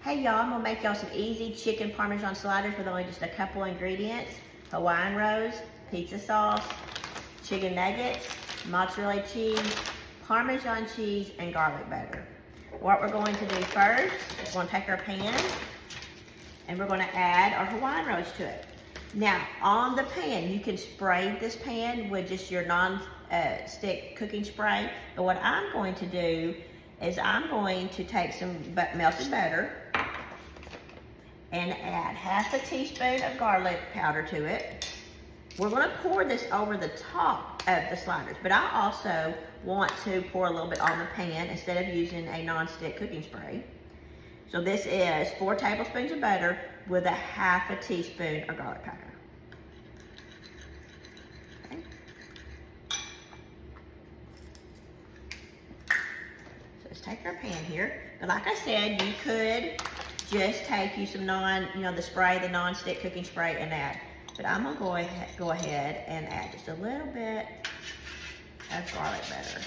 Hey y'all, I'm gonna make y'all some easy chicken Parmesan sliders with only just a couple ingredients. Hawaiian rolls, pizza sauce, chicken nuggets, mozzarella cheese, Parmesan cheese, and garlic butter. What we're going to do first is we're gonna take our pan and we're gonna add our Hawaiian rolls to it. Now, on the pan, you can spray this pan with just your non-stick cooking spray, but what I'm going to do is I'm going to take some melted butter and add half a teaspoon of garlic powder to it. We're gonna pour this over the top of the sliders, but I also want to pour a little bit on the pan instead of using a non-stick cooking spray. So this is 4 tablespoons of butter with a half a teaspoon of garlic powder. Okay. So let's take our pan here. But like I said, you could just take you some the spray, the non-stick cooking spray and add. But I'm gonna go ahead and add just a little bit of garlic butter.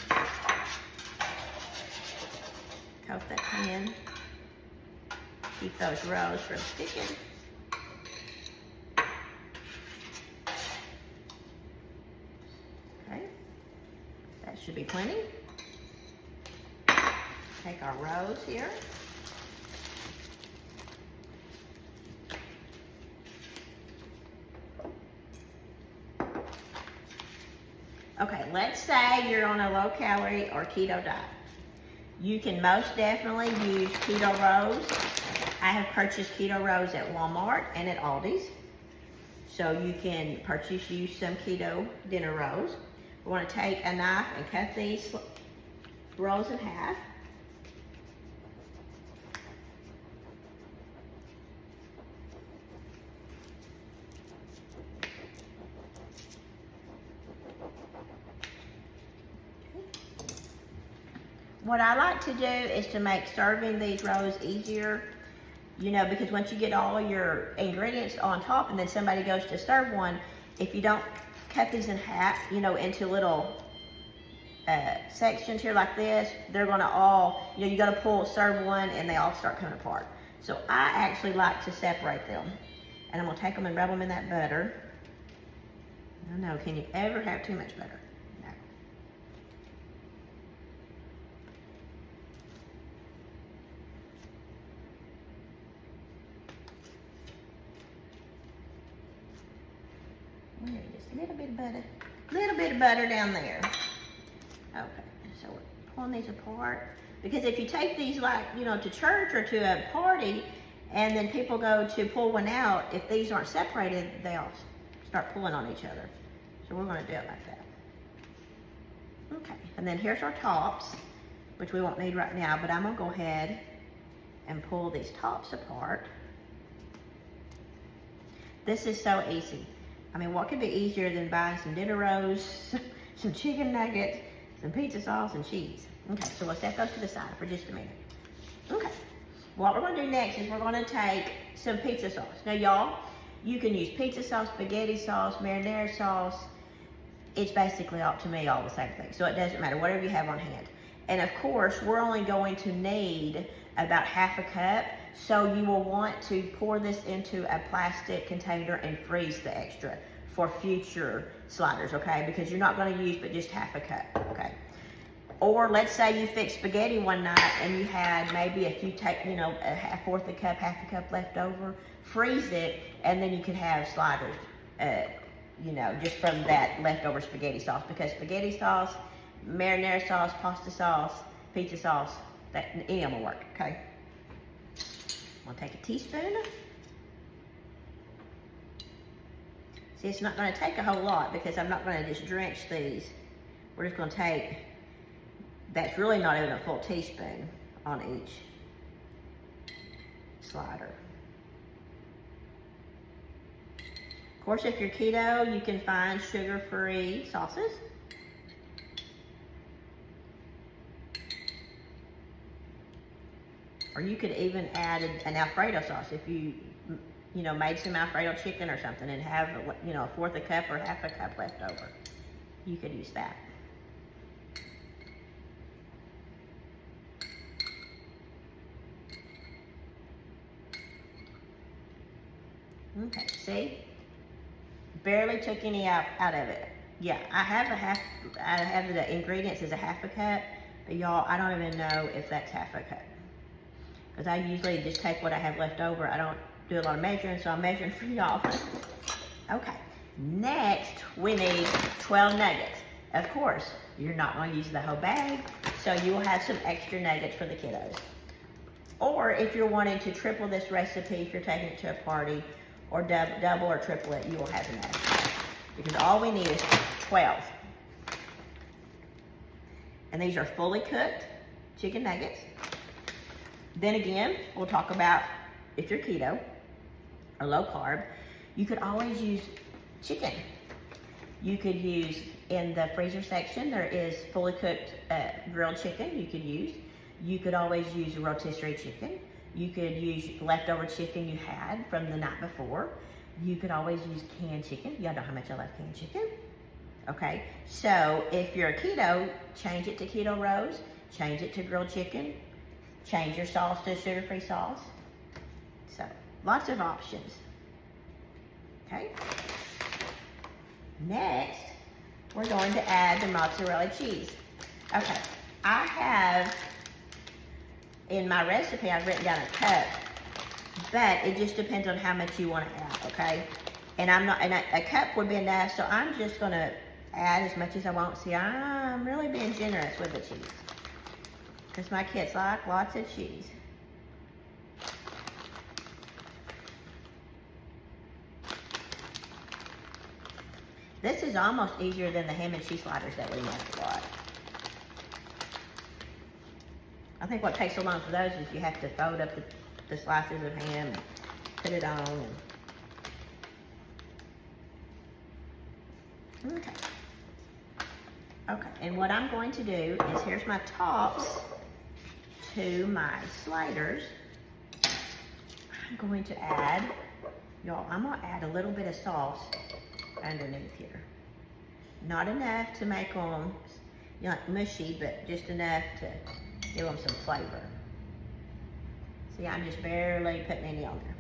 Coat that pan. Keep those rolls from sticking. Okay, that should be plenty. Take our rolls here. Okay, let's say you're on a low calorie or keto diet. You can most definitely use keto rolls. I have purchased keto rolls at Walmart and at Aldi's. So you can use some keto dinner rolls. We want to take a knife and cut these rolls in half. What I like to do is to make serving these rolls easier, because once you get all your ingredients on top and then somebody goes to serve one, if you don't cut these in half, into little sections here like this, they're gonna all, you gotta serve one and they all start coming apart. So I actually like to separate them. And I'm gonna take them and rub them in that butter. I know, can you ever have too much butter? Just a little bit of butter down there. Okay, so we're pulling these apart. Because if you take these to church or to a party, and then people go to pull one out, if these aren't separated, they all start pulling on each other. So we're gonna do it like that. Okay, and then here's our tops, which we won't need right now, but I'm gonna go ahead and pull these tops apart. This is so easy. I mean, what could be easier than buying some dinner rolls, some chicken nuggets, some pizza sauce, and cheese? Okay, so we'll set those to the side for just a minute. Okay, what we're gonna do next is we're gonna take some pizza sauce. Now y'all, you can use pizza sauce, spaghetti sauce, marinara sauce. It's basically up to me all the same thing. So it doesn't matter, whatever you have on hand. And of course, we're only going to need about half a cup. So you will want to pour this into a plastic container and freeze the extra for future sliders, okay? Because you're not gonna use but just half a cup, okay? Or let's say you fixed spaghetti one night and you had maybe a fourth a cup, half a cup left over, freeze it, and then you could have sliders, just from that leftover spaghetti sauce. Because spaghetti sauce, marinara sauce, pasta sauce, pizza sauce, any of them will work, okay? I'm gonna take a teaspoon. See, it's not gonna take a whole lot because I'm not gonna just drench these. We're just gonna take, that's really not even a full teaspoon on each slider. Of course, if you're keto, you can find sugar-free sauces. Or you could even add an Alfredo sauce if you made some Alfredo chicken or something and have, a fourth a cup or half a cup left over. You could use that. Okay, see? Barely took any out of it. Yeah, I have the ingredients as a half a cup, but y'all, I don't even know if that's half a cup. Because I usually just take what I have left over. I don't do a lot of measuring, so I'm measuring for y'all. Okay, next we need 12 nuggets. Of course, you're not going to use the whole bag, so you will have some extra nuggets for the kiddos. Or if you're wanting to triple this recipe, if you're taking it to a party, or double or triple it, you will have enough. Because all we need is 12. And these are fully cooked chicken nuggets. Then again, we'll talk about if you're keto or low carb, you could always use chicken. You could use, in the freezer section, there is fully cooked grilled chicken you could use. You could always use a rotisserie chicken. You could use leftover chicken you had from the night before. You could always use canned chicken. Y'all know how much I love canned chicken. Okay, so if you're a keto, change it to Keto Rose, change it to grilled chicken, change your sauce to sugar-free sauce. So, lots of options. Okay. Next, we're going to add the mozzarella cheese. Okay, I have, in my recipe, I've written down a cup, but it just depends on how much you want to add, okay? And a cup would be enough, so I'm just gonna add as much as I want. See, I'm really being generous with the cheese, because my kids like lots of cheese. This is almost easier than the ham and cheese sliders that we make a lot. I think what takes so long for those is you have to fold up the slices of ham and put it on. Okay. Okay, and what I'm going to do is, here's my tops to my sliders. I'm going to add, y'all, I'm gonna add a little bit of sauce underneath here. Not enough to make them, you know, mushy, but just enough to give them some flavor. See, I'm just barely putting any on there.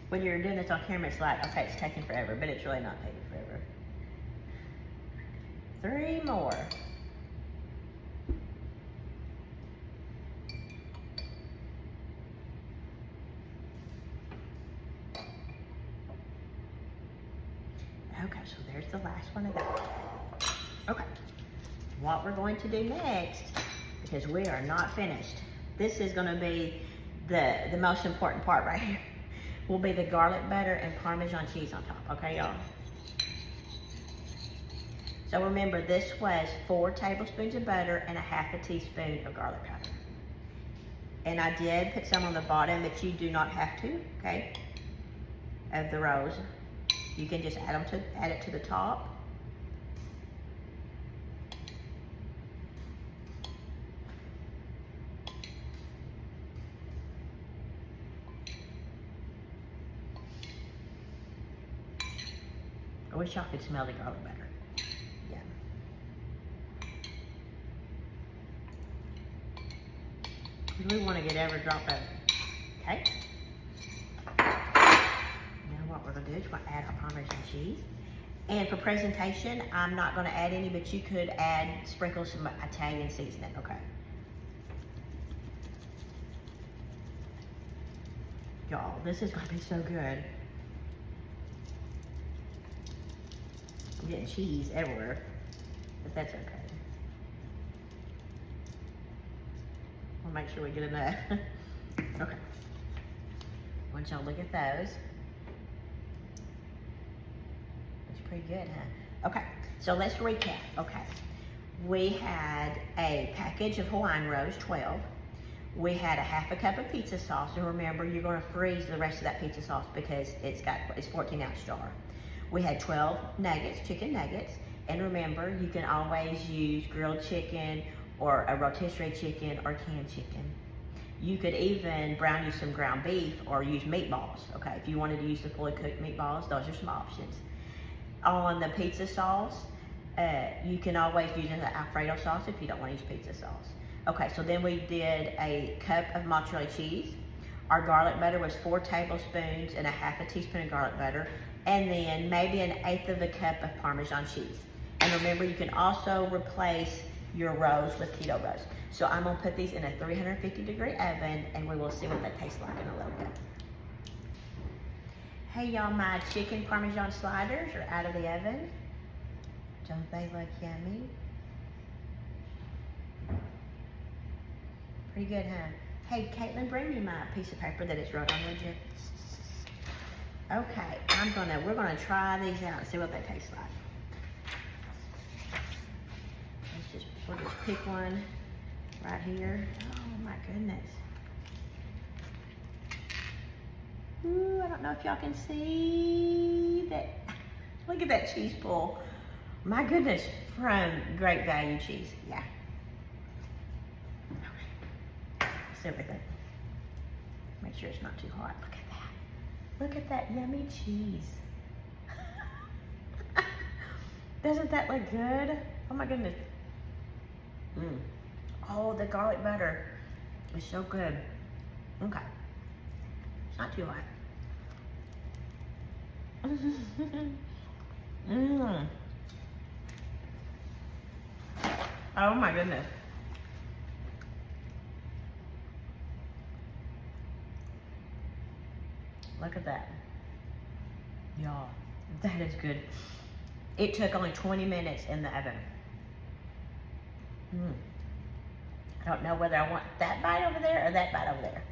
When you're doing this on camera, it's like, okay, it's taking forever, but it's really not taking forever. 3 more. Okay, so there's the last one of that. Okay, what we're going to do next, because we are not finished, this is gonna be the most important part right here, will be the garlic butter and Parmesan cheese on top, okay, y'all? So remember, this was 4 tablespoons of butter and a half a teaspoon of garlic powder. And I did put some on the bottom, but you do not have to, okay, of the rows. You can just add it to the top. I wish y'all could smell the garlic butter. Yeah. You really want to get every drop of it. Okay. Now what we're going to do is we're going to add our Parmesan cheese. And for presentation, I'm not going to add any, but you could sprinkle some Italian seasoning, okay? Y'all, this is going to be so good. I'm getting cheese everywhere, but that's okay. We'll make sure we get enough. Okay. Want y'all look at those. It's pretty good, huh? Okay, so let's recap. Okay, we had a package of Hawaiian rolls, 12. We had a half a cup of pizza sauce, and remember, you're gonna freeze the rest of that pizza sauce because it's 14-ounce jar. We had 12 nuggets, chicken nuggets, and remember, you can always use grilled chicken or a rotisserie chicken or canned chicken. You could even brown you some ground beef or use meatballs, okay? If you wanted to use the fully cooked meatballs, those are some options. On the pizza sauce, you can always use an Alfredo sauce if you don't want to use pizza sauce. Okay, so then we did a cup of mozzarella cheese. Our garlic butter was 4 tablespoons and a half a teaspoon of garlic butter, and then maybe 1/8 of a cup of Parmesan cheese. And remember, you can also replace your roes with keto roes. So I'm gonna put these in a 350-degree oven, and we will see what that tastes like in a little bit. Hey y'all, my chicken Parmesan sliders are out of the oven. Don't they look yummy? Pretty good, huh? Hey, Caitlin, bring me my piece of paper that it's wrote on, would you? Okay, we're gonna try these out and see what they taste like. We'll just pick one right here. Oh my goodness. Ooh, I don't know if y'all can see that. Look at that cheese pull. My goodness, from Great Value Cheese, yeah. Okay, let's see what we think. Make sure it's not too hot. Look at that. Look at that yummy cheese. Doesn't that look good? Oh my goodness. Oh, the garlic butter is so good. Okay. It's not too hot. Oh my goodness. Look at that. Y'all, that is good. It took only 20 minutes in the oven. I don't know whether I want that bite over there or that bite over there.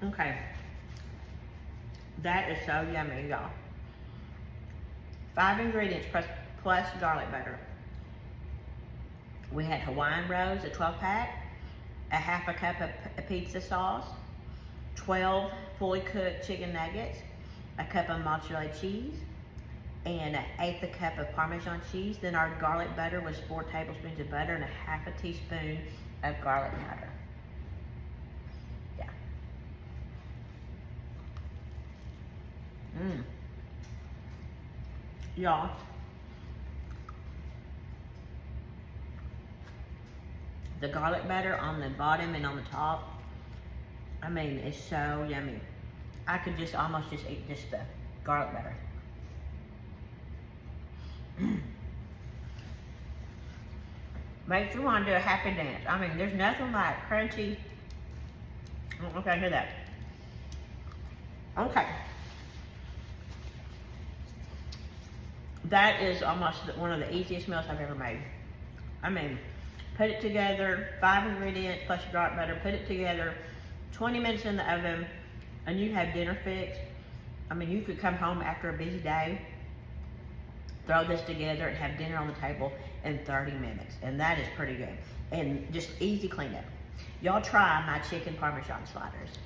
Okay. That is so yummy, y'all. 5 ingredients plus garlic butter. We had Hawaiian rolls, a 12-pack, a half a cup of pizza sauce, 12 fully cooked chicken nuggets, a cup of mozzarella cheese, and 1/8 a cup of Parmesan cheese. Then our garlic butter was 4 tablespoons of butter and a half a teaspoon of garlic powder. Yeah. Y'all, the garlic butter on the bottom and on the top, I mean, it's so yummy. I could just almost just eat just the garlic butter. Makes you want to do a happy dance. I mean, there's nothing like crunchy. I don't know if I hear that. Okay. That is almost one of the easiest meals I've ever made. I mean, put it together, 5 ingredients plus your garlic butter, put it together, 20 minutes in the oven, and you have dinner fixed. I mean, you could come home after a busy day, throw this together and have dinner on the table in 30 minutes. And that is pretty good. And just easy cleanup. Y'all try my chicken Parmesan sliders.